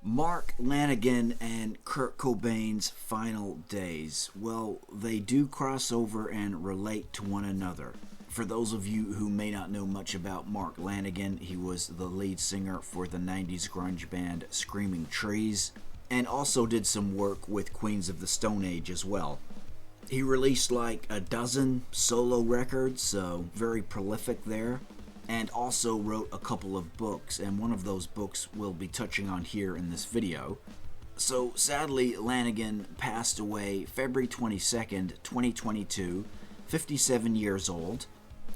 Mark Lanegan and Kurt Cobain's final days. Well, they do cross over and relate to one another. For those of you who may not know much about Mark Lanegan, he was the lead singer for the 90s grunge band Screaming Trees, and also did some work with Queens of the Stone Age as well. He released like a dozen solo records, so very prolific there, and also wrote a couple of books, and one of those books we'll be touching on here in this video. So sadly, Lanegan passed away February 22nd, 2022, 57 years old.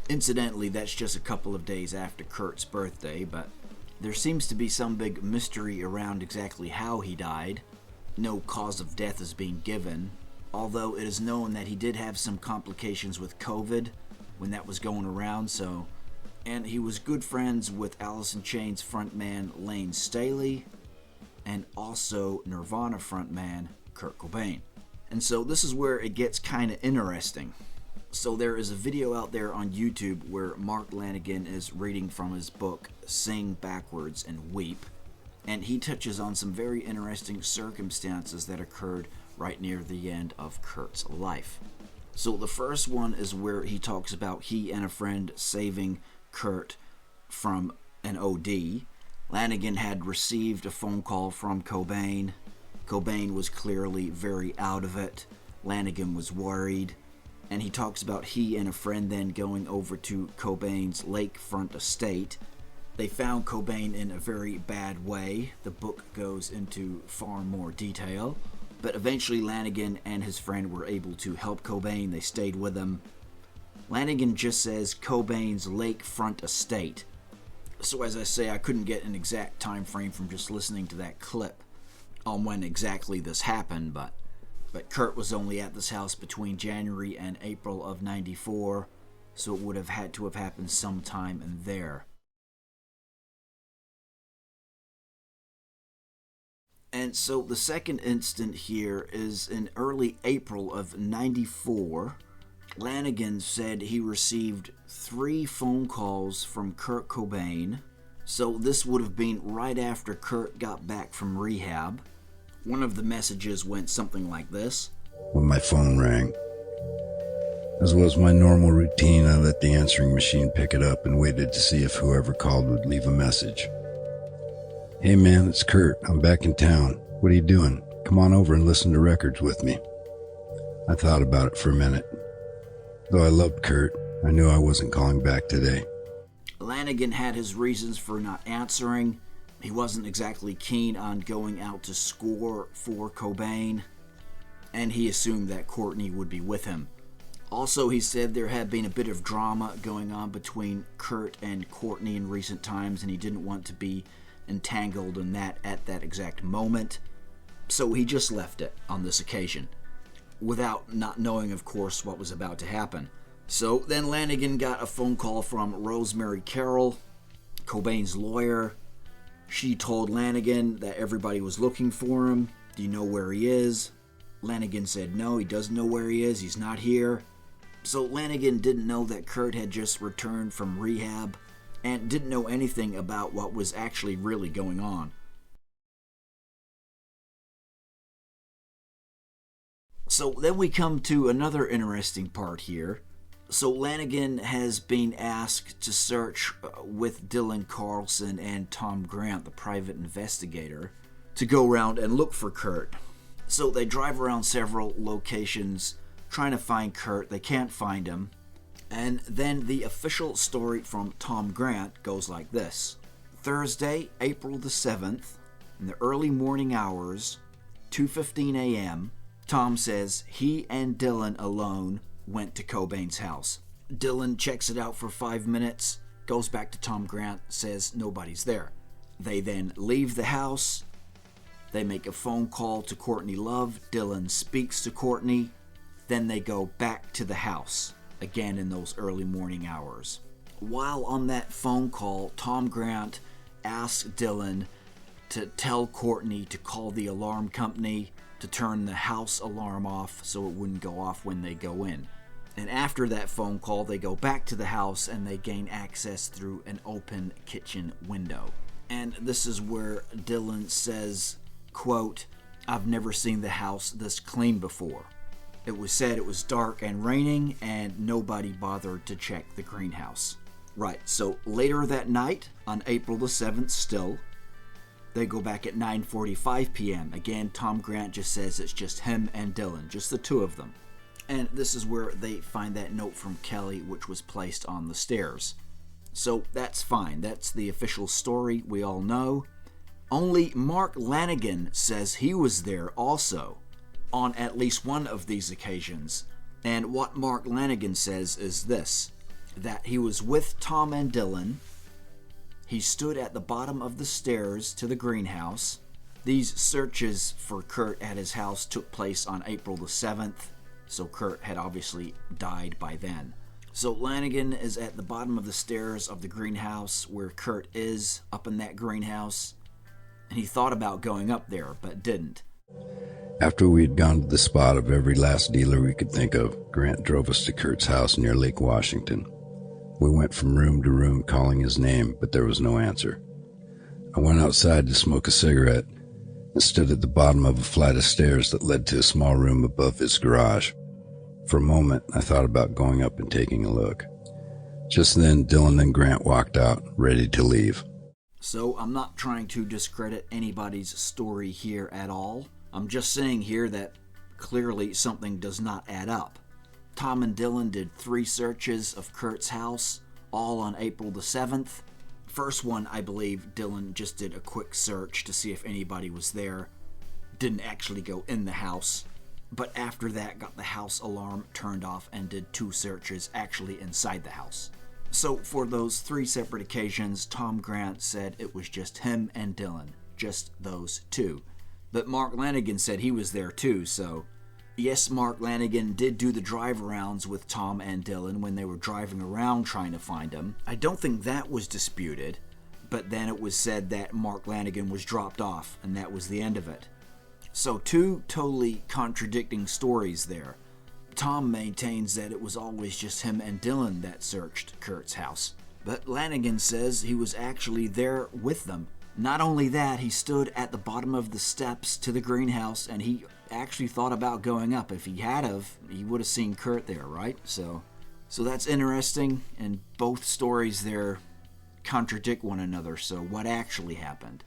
Incidentally, that's just a couple of days after Kurt's birthday, but there seems to be some big mystery around exactly how he died. No cause of death is being given, although it is known that he did have some complications with COVID when that was going around, and he was good friends with Alice in Chains frontman Layne Staley and also Nirvana frontman Kurt Cobain. And so this is where it gets kind of interesting. So there is a video out there on YouTube where Mark Lanegan is reading from his book Sing Backwards and Weep, and he touches on some very interesting circumstances that occurred right near the end of Kurt's life. So the first one is where he talks about he and a friend saving Kurt from an OD. Lanegan had received a phone call from Cobain. Cobain was clearly very out of it. Lanegan was worried, and he talks about he and a friend then going over to Cobain's lakefront estate. They found Cobain in a very bad way. The book goes into far more detail, but eventually Lanegan and his friend were able to help Cobain. They stayed with him. Lanegan just says Cobain's lakefront estate. So as I say, I couldn't get an exact time frame from just listening to that clip on when exactly this happened, but Kurt was only at this house between January and April of '94, so it would have had to have happened sometime in there. And so the second instant here is in early April of '94. Lanegan said he received 3 phone calls from Kurt Cobain. So this would have been right after Kurt got back from rehab. One of the messages went something like this. When my phone rang, as was my normal routine, I let the answering machine pick it up and waited to see if whoever called would leave a message. Hey man, it's Kurt. I'm back in town. What are you doing? Come on over and listen to records with me. I thought about it for a minute. Though I loved Kurt, I knew I wasn't calling back today. Lanegan had his reasons for not answering. He wasn't exactly keen on going out to score for Cobain, and he assumed that Courtney would be with him. Also, he said there had been a bit of drama going on between Kurt and Courtney in recent times, and he didn't want to be entangled in that at that exact moment. So he just left it on this occasion, without not knowing, of course, what was about to happen. So then Lanegan got a phone call from Rosemary Carroll, Cobain's lawyer. She told Lanegan that everybody was looking for him. Do you know where he is? Lanegan said no, he doesn't know where he is. He's not here. So Lanegan didn't know that Kurt had just returned from rehab and didn't know anything about what was actually really going on. So then we come to another interesting part here. So Lanegan has been asked to search with Dylan Carlson and Tom Grant, the private investigator, to go around and look for Kurt. So they drive around several locations trying to find Kurt. They can't find him. And then the official story from Tom Grant goes like this. Thursday, April the 7th, in the early morning hours, 2:15 a.m., Tom says he and Dylan alone went to Cobain's house. Dylan checks it out for 5 minutes, goes back to Tom Grant, says nobody's there. They then leave the house. They make a phone call to Courtney Love. Dylan speaks to Courtney. Then they go back to the house, again in those early morning hours. While on that phone call, Tom Grant asks Dylan to tell Courtney to call the alarm company to turn the house alarm off so it wouldn't go off when they go in. And after that phone call, they go back to the house and they gain access through an open kitchen window. And this is where Dylan says quote, "I've never seen the house this clean before." It was said it was dark and raining and nobody bothered to check the greenhouse. Right, so later that night, on April the 7th still, they go back at 9:45 p.m. Again, Tom Grant just says it's just him and Dylan, just the two of them. And this is where they find that note from Kelly, which was placed on the stairs. So that's fine. That's the official story we all know. Only Mark Lanegan says he was there also on at least one of these occasions. And what Mark Lanegan says is this, that he was with Tom and Dylan. He stood at the bottom of the stairs to the greenhouse. These searches for Kurt at his house took place on April the 7th, so Kurt had obviously died by then. So Lanegan is at the bottom of the stairs of the greenhouse where Kurt is, up in that greenhouse, and he thought about going up there, but didn't. After we had gone to the spot of every last dealer we could think of, Grant drove us to Kurt's house near Lake Washington. We went from room to room calling his name, but there was no answer. I went outside to smoke a cigarette and stood at the bottom of a flight of stairs that led to a small room above his garage. For a moment, I thought about going up and taking a look. Just then, Dylan and Grant walked out, ready to leave. So I'm not trying to discredit anybody's story here at all. I'm just saying here that clearly something does not add up. Tom and Dylan did 3 searches of Kurt's house, all on April the 7th. First one, I believe, Dylan just did a quick search to see if anybody was there. Didn't actually go in the house. But after that, got the house alarm turned off and did 2 searches actually inside the house. So for those 3 separate occasions, Tom Grant said it was just him and Dylan. Just those 2. But Mark Lanegan said he was there too, so yes, Mark Lanegan did do the drive-arounds with Tom and Dylan when they were driving around trying to find him. I don't think that was disputed, but then it was said that Mark Lanegan was dropped off, and that was the end of it. So 2 totally contradicting stories there. Tom maintains that it was always just him and Dylan that searched Kurt's house, but Lanegan says he was actually there with them. Not only that, he stood at the bottom of the steps to the greenhouse, and he actually thought about going up. If he had of, he would have seen Kurt there, right? So that's interesting, and both stories there contradict one another. So what actually happened?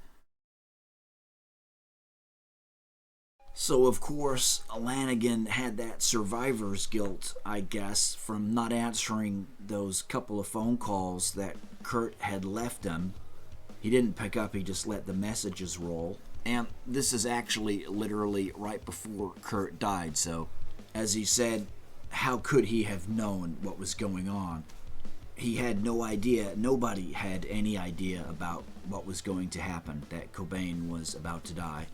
So of course, Lanegan had that survivor's guilt, I guess, from not answering those couple of phone calls that Kurt had left him. He didn't pick up, he just let the messages roll. And this is actually literally right before Kurt died, so as he said, how could he have known what was going on? He had no idea, nobody had any idea about what was going to happen, that Cobain was about to die.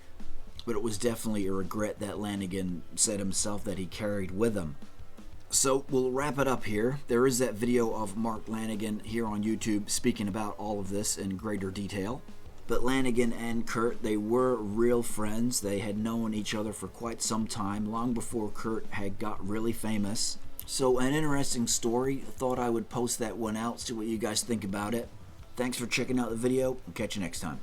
But it was definitely a regret that Lanegan said himself that he carried with him. So we'll wrap it up here. There is that video of Mark Lanegan here on YouTube speaking about all of this in greater detail. But Lanegan and Kurt, they were real friends. They had known each other for quite some time, long before Kurt had got really famous. So an interesting story. Thought I would post that one out, see what you guys think about it. Thanks for checking out the video. We'll catch you next time.